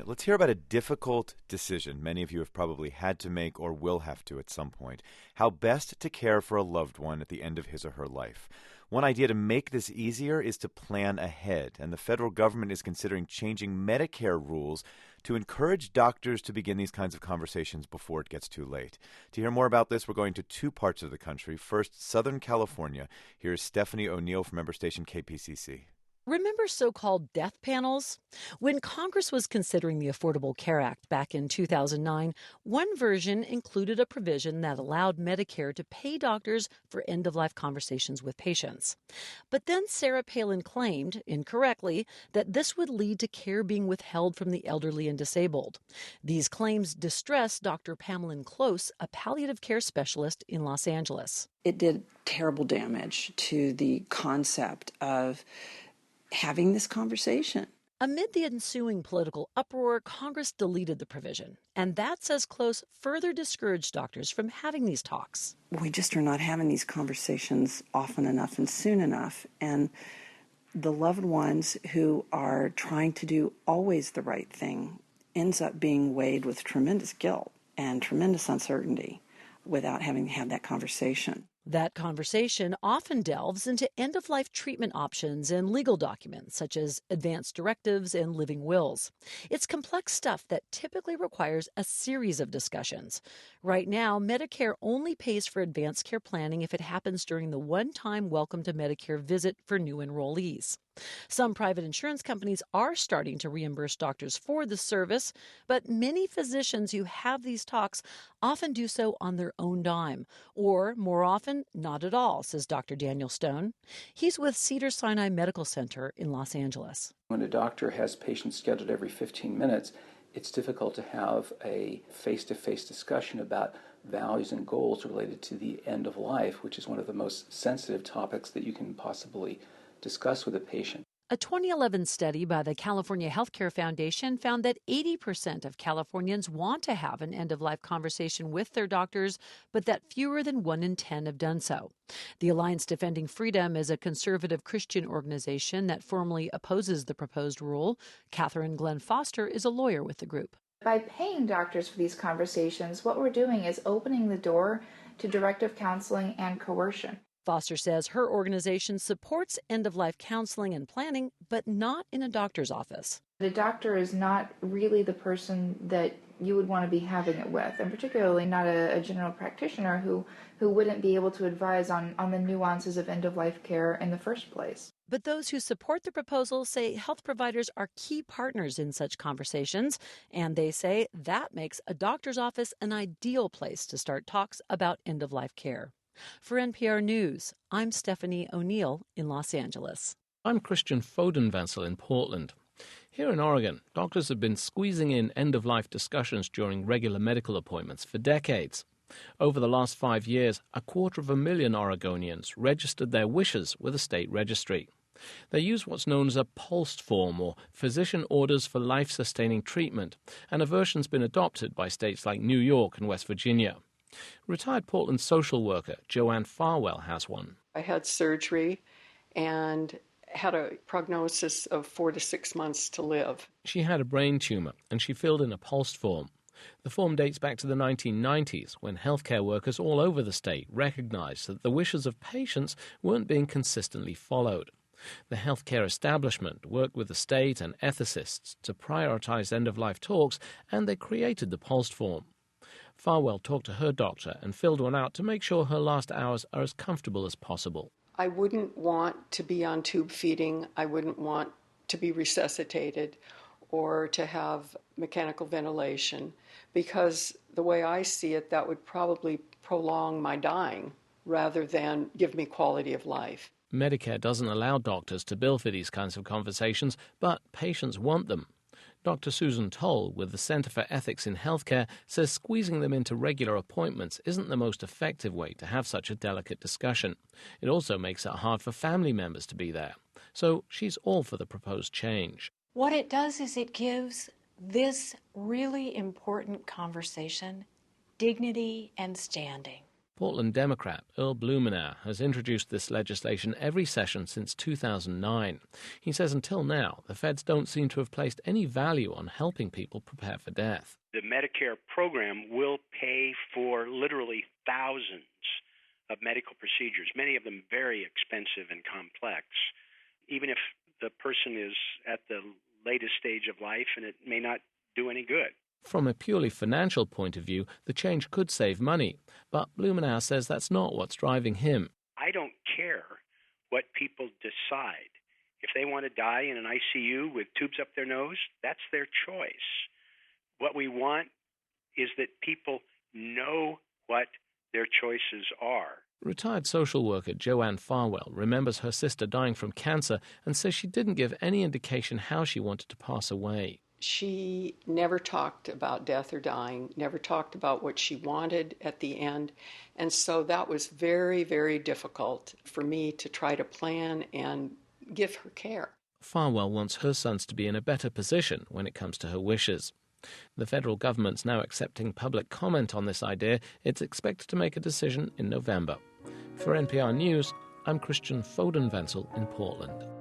let's hear about a difficult decision many of you have probably had to make or will have to at some point. How best to care for a loved one at the end of his or her life. One idea to make this easier is to plan ahead, and the federal government is considering changing Medicare rules to encourage doctors to begin these kinds of conversations before it gets too late. To hear more about this, we're going to two parts of the country. First, Southern California. Here's Stephanie O'Neill from member station KPCC. Remember so-called death panels? When Congress was considering the Affordable Care Act back in 2009, one version included a provision that allowed Medicare to pay doctors for end-of-life conversations with patients. But then Sarah Palin claimed, incorrectly, that this would lead to care being withheld from the elderly and disabled. These claims distressed Dr. Pamela Close, a palliative care specialist in Los Angeles. It did terrible damage to the concept of having this conversation. Amid the ensuing political uproar, Congress deleted the provision. And that, says Close, further discouraged doctors from having these talks. We just are not having these conversations often enough and soon enough. And the loved ones who are trying to do always the right thing ends up being weighed with tremendous guilt and tremendous uncertainty without having had that conversation. That conversation often delves into end-of-life treatment options and legal documents, such as advance directives and living wills. It's complex stuff that typically requires a series of discussions. Right now, Medicare only pays for advanced care planning if it happens during the one-time Welcome to Medicare visit for new enrollees. Some private insurance companies are starting to reimburse doctors for the service, but many physicians who have these talks often do so on their own dime, or more often, not at all, says Dr. Daniel Stone. He's with Cedars-Sinai Medical Center in Los Angeles. When a doctor has patients scheduled every 15 minutes, it's difficult to have a face-to-face discussion about values and goals related to the end of life, which is one of the most sensitive topics that you can possibly discuss with a patient. A 2011 study by the California Healthcare Foundation found that 80% of Californians want to have an end-of-life conversation with their doctors, but that fewer than 1 in 10 have done so. The Alliance Defending Freedom is a conservative Christian organization that formally opposes the proposed rule. Catherine Glenn Foster is a lawyer with the group. By paying doctors for these conversations, what we're doing is opening the door to directive counseling and coercion. Foster says her organization supports end-of-life counseling and planning, but not in a doctor's office. The doctor is not really the person that you would want to be having it with, and particularly not a general practitioner who wouldn't be able to advise on the nuances of end-of-life care in the first place. But those who support the proposal say health providers are key partners in such conversations, and they say that makes a doctor's office an ideal place to start talks about end-of-life care. For NPR News, I'm Stephanie O'Neill in Los Angeles. I'm Kristian Foden-Vencil in Portland. Here in Oregon, doctors have been squeezing in end-of-life discussions during regular medical appointments for decades. Over the last 5 years, 250,000 Oregonians registered their wishes with a state registry. They use what's known as a POLST form, or Physician Orders for Life-Sustaining Treatment, and a version's been adopted by states like New York and West Virginia. Retired Portland social worker Ann Farwell has one. I had surgery and had a prognosis of 4 to 6 months to live. She had a brain tumor and she filled in a POLST form. The form dates back to the 1990s, when healthcare workers all over the state recognized that the wishes of patients weren't being consistently followed. The healthcare establishment worked with the state and ethicists to prioritize end-of-life talks, and they created the POLST form. Farwell talked to her doctor and filled one out to make sure her last hours are as comfortable as possible. I wouldn't want to be on tube feeding. I wouldn't want to be resuscitated or to have mechanical ventilation, because the way I see it, that would probably prolong my dying rather than give me quality of life. Medicare doesn't allow doctors to bill for these kinds of conversations, but patients want them. Dr. Susan Toll with the Center for Ethics in Healthcare says squeezing them into regular appointments isn't the most effective way to have such a delicate discussion. It also makes it hard for family members to be there. So she's all for the proposed change. What it does is it gives this really important conversation dignity and standing. Portland Democrat Earl Blumenauer has introduced this legislation every session since 2009. He says until now, the feds don't seem to have placed any value on helping people prepare for death. The Medicare program will pay for literally thousands of medical procedures, many of them very expensive and complex, even if the person is at the latest stage of life and it may not do any good. From a purely financial point of view, the change could save money, but Blumenauer says that's not what's driving him. I don't care what people decide. If they want to die in an ICU with tubes up their nose, that's their choice. What we want is that people know what their choices are. Retired social worker Ann Farwell remembers her sister dying from cancer and says she didn't give any indication how she wanted to pass away. She never talked about death or dying, never talked about what she wanted at the end. And so that was very, very difficult for me to try to plan and give her care. Farwell wants her sons to be in a better position when it comes to her wishes. The federal government's now accepting public comment on this idea. It's expected to make a decision in November. For NPR News, I'm Kristian Foden-Vencil in Portland.